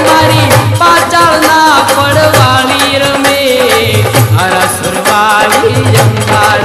मारी पाचाल ना पड़वाली रमे हरासुरवाली अंबार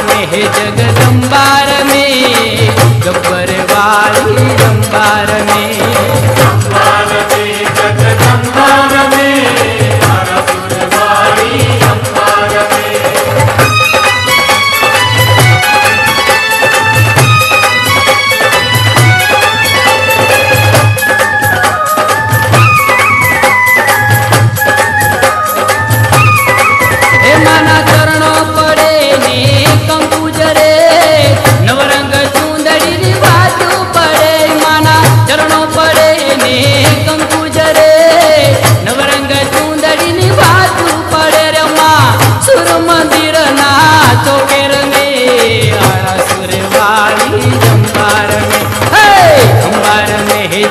में हे जगदम्बार में गब्बर वाली अंबार में जगदम्बार में हरासुरवाली अंबार में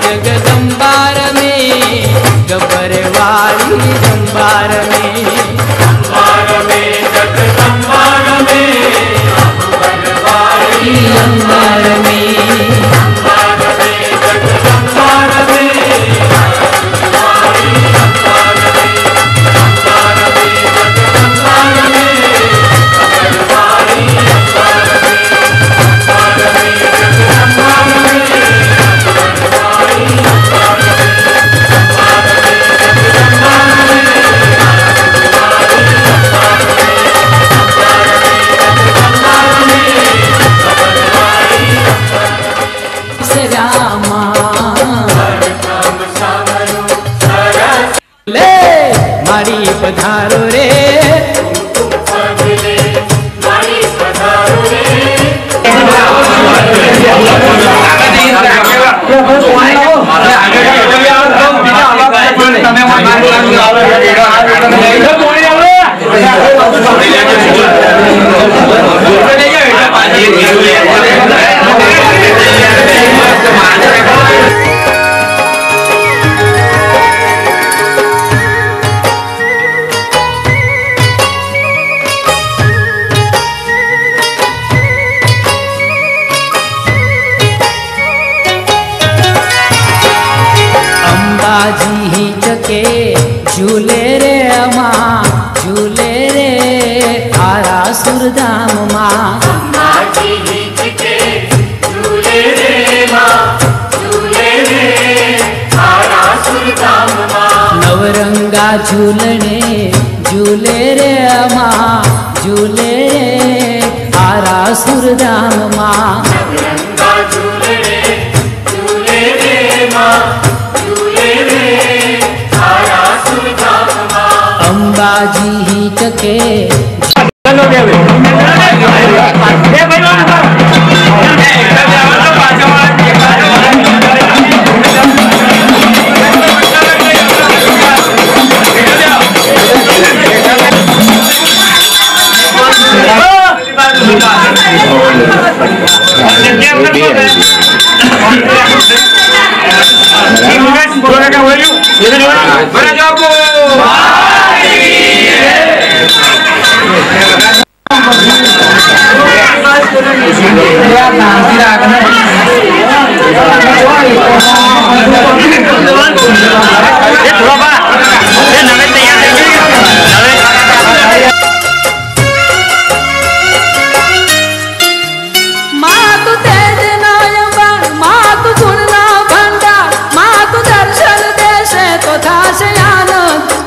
जगदम्बार में गब्बर वाली अंबार में जगदम्बार में गब्बर वाली अंबार में जगदम्बार में हरासुरवाली अंबार में अंबार में जगदम्बार में गब्बर वाली अंबार में अंबार में जगदम्बार में मारी पधारो रे मारी पधारो रे जी चके झूले रे अमा झूले रे हरासुर धाम माँ झूले रे माँ झूले रे हरासुर धाम माँ नवरंगा झूलने झूले रे अमा झूले रे हरासुर धाम माँ नवरंगा झूले रे माँ अंबाजी ही चके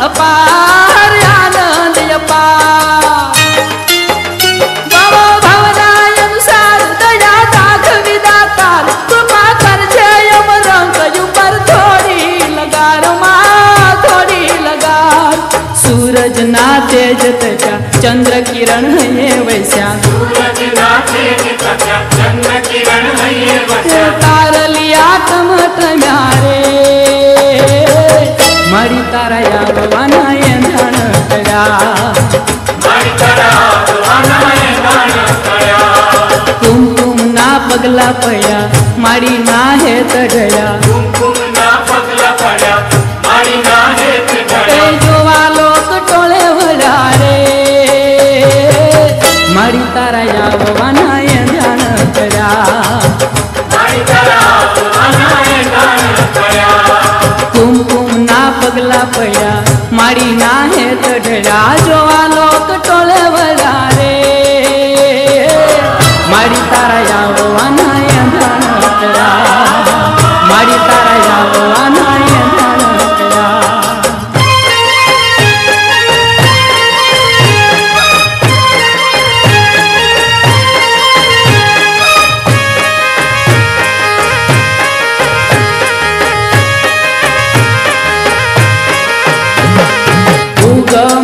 अपार आनंद अपार बाबा भवनाय अनुसार दया दाख विदातार कृपा कर जय अमरंक ऊपर थोड़ी लगार माँ थोड़ी लगार सूरज ना तेज तजा चंद्र किरण है वैसा सूरज ना तेज तजा चंद्र किरण है वैसा तार लिया टमट म्यारे मारी तारा या भवाना ये ध्यान करा मारी तारा भवाना ये ध्यान करा कुमकुम ना पगला पया मारी ना है तड़या कुमकुम ना पगला पया मारी ना है तड़या जोवा लोक टोले भला रे मारी तारा या भवाना ये ध्यान करा मारी तारा भवाना ये ध्यान करा पया मारी ना है तढ़ा जोवा लोक टोले वजारे मारी तारा याववाना यंधणतरा मारी तारा याववाना यंधणतरा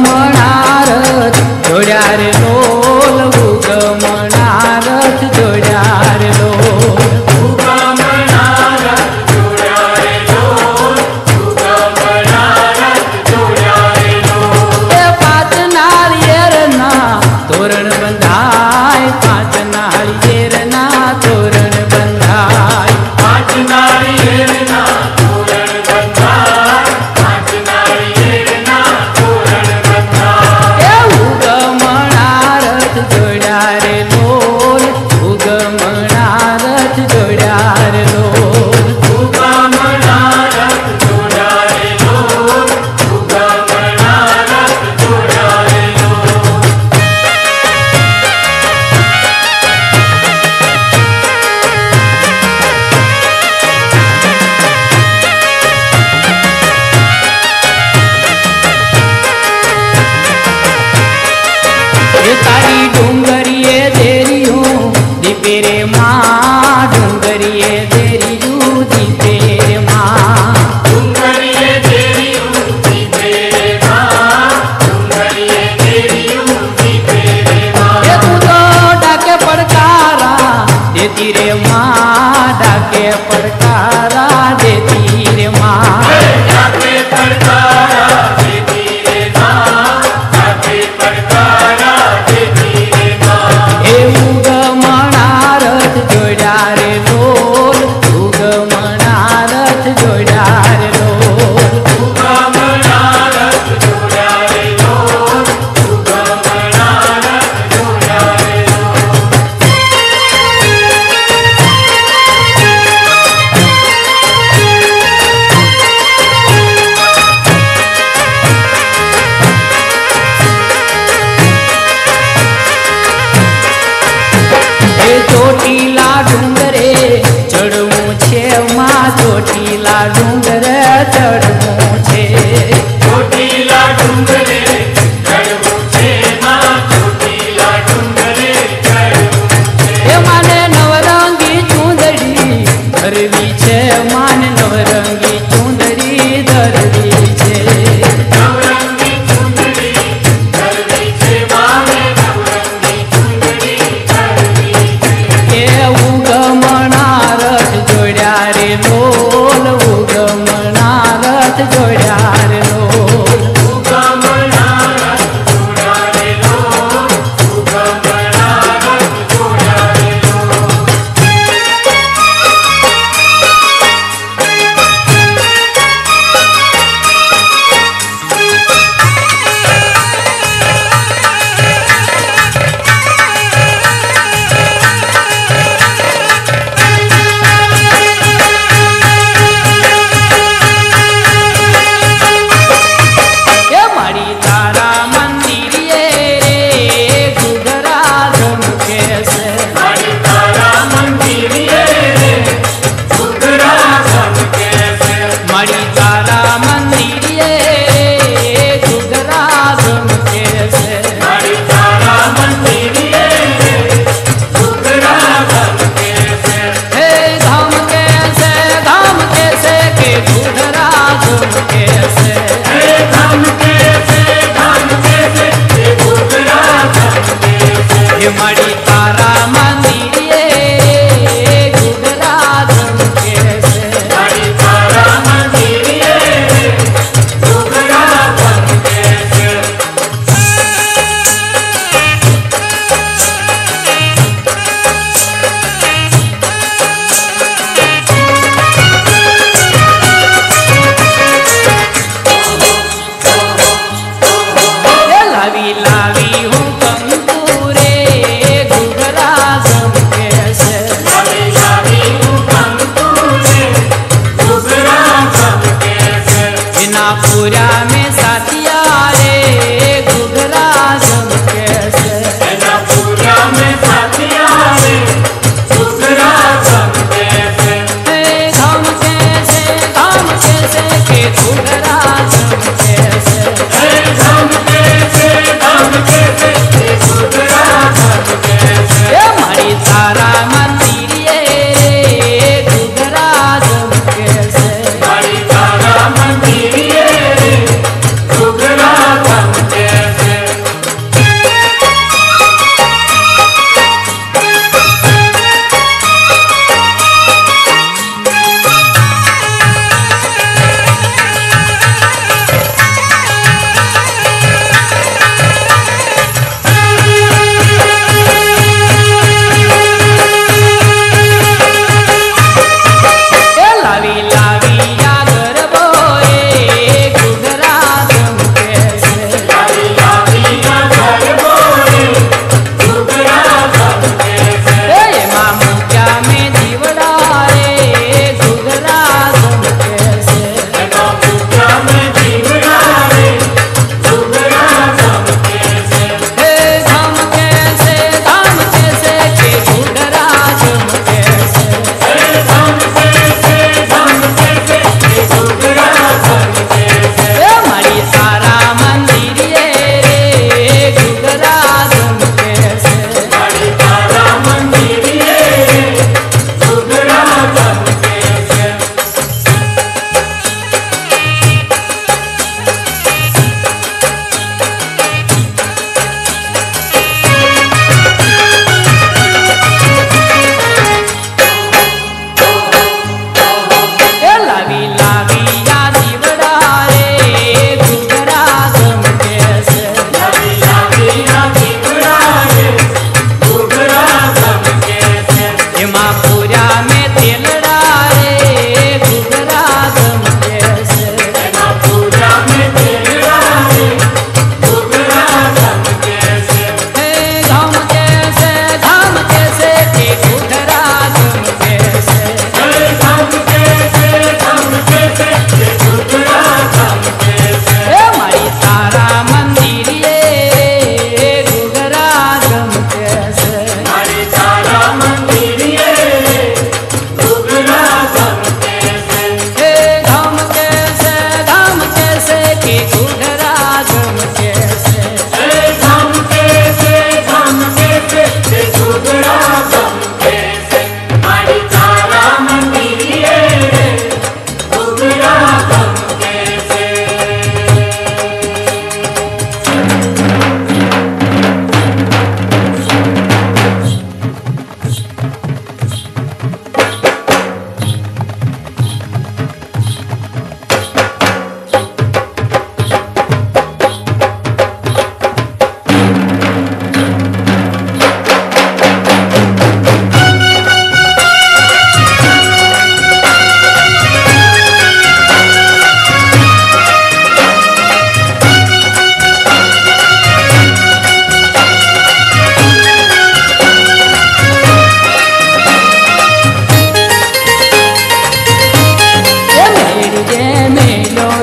उगमणारथ जोड्या रे लोल उगमणारथ जोड्या रे लोल उगमणारथ जोड्या रे लोल उगमणारथ जोड्या रे लोल ए पाच नाळिયેરના तोरण बंधाय पाच नाळिયેરના तोरण बंधाय पाच नाळिયેરના तोरण बंधाय पाच नाळिયેરના तोरण बंधाय ए उगमणारथ जोड्या रे लोल उगमणारथ जोड्या रे लोल उगमणारथ जोड्या रे लोल उगमणारथ जोड्या रे लोल ये तारी डोंगरिये देरियो दीपे रे माँ डोंगरिये देरियो दीपे रे माँ डुंगरिये तेरी ऊँची तेरे माँ डुंगरिये तेरी ऊँची तेरे माँ ये तू तो डाके पड़कारा देती रे माँ डाके पड़कारा देती रे माँ जाके पड़कारा देती रे माँ जाके पड़कारा देती रे माँ ए उगमणारथ जोड्या रे लोल उगमणारथ जोड्या रे लोल उगमणारथ जोड्या रे लोल उगमणारथ जोड्या रे लोल એ ચોટીલા ડુંગરે ચડવું છે માં ચોટીલા ડુંગરે ચડવું છે ચોટીલા ડુંગરે ચડવું છે માં ચોટીલા ડુંગરે ચડવું છે એ માને નવરંગી ચૂંદડી ધરવી છે માને નવરંગી ચૂંદડી ધરવી છે નવરંગી ચૂંદડી ધરવી છે માને નવરંગી ચૂંદડી ધરવી છે એ ઉગમણારથ જોડ્યા રે લોલ ઉગમણારથ જોડ્યા રે લોલ ઉગમણારથ જોડ્યા રે લોલ ઉગમણારથ જોડ્યા રે લોલ એ મારી તારા મંદિરે રે ઘૂઘરા ઝમકે છે મારી તારા મંદિરે રે ઘૂઘરા ઝમકે છે મારી તારા મંદિરે રે ઘૂઘરા ઝમકે છે મારી તારા મંદિરે રે ઘૂઘરા ઝમકે છે હે ધામ કે છે કે ઘૂઘરા ઝમકે છે હે ધમકે છે એ ઘૂઘરા ઝમકે છે હે મારી તારા મંદિરે રે ઘૂઘરા ઝમકે છે મારી તારા મંદિરે રે ઘૂઘરા ઝમકે છે એ લાવી લાવી હું કંકુ રે ઘૂઘરા ઝમકે છે લાવી લાવી હું કંકુ રે ઘૂઘરા ઝમકે છે એના પૂરા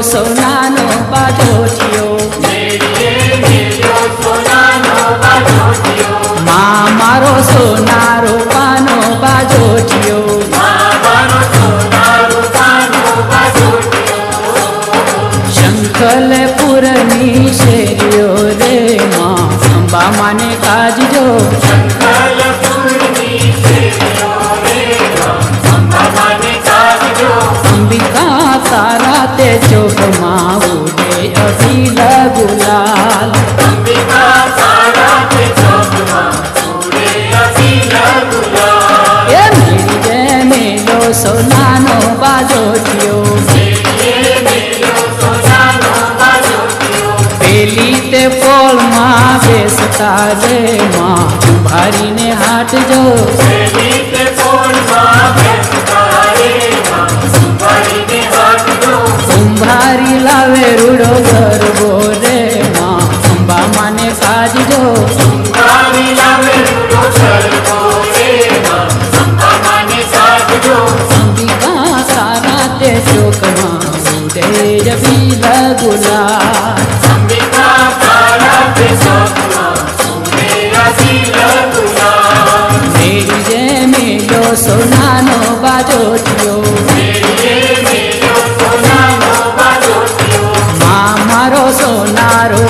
સોનાનો બાજોઠિયો માં મારો સોના રૂપાનો બાજોઠિયો શંખલપુરની શેરીઓ રે માં અંબા માને કાજજો અંબિકા તારા તે ચોકમાં ઉડે અભિલ ગુલાલ એ મેરી જય મેલો સોનાનો બાજોઠિયો પેલી તે પોળમાં બેસતા રે માં કુંભારીને હાટજો કુંભારી લાવે રૂડો ગરબો રે માં અંબા માને કાજજો અંબિકા તારા તે ચોકમાં ઉડે અભિલ ગુલાલ મેરી જય મેલો સોનાનો બાજોઠિયો માં મારો સોનારો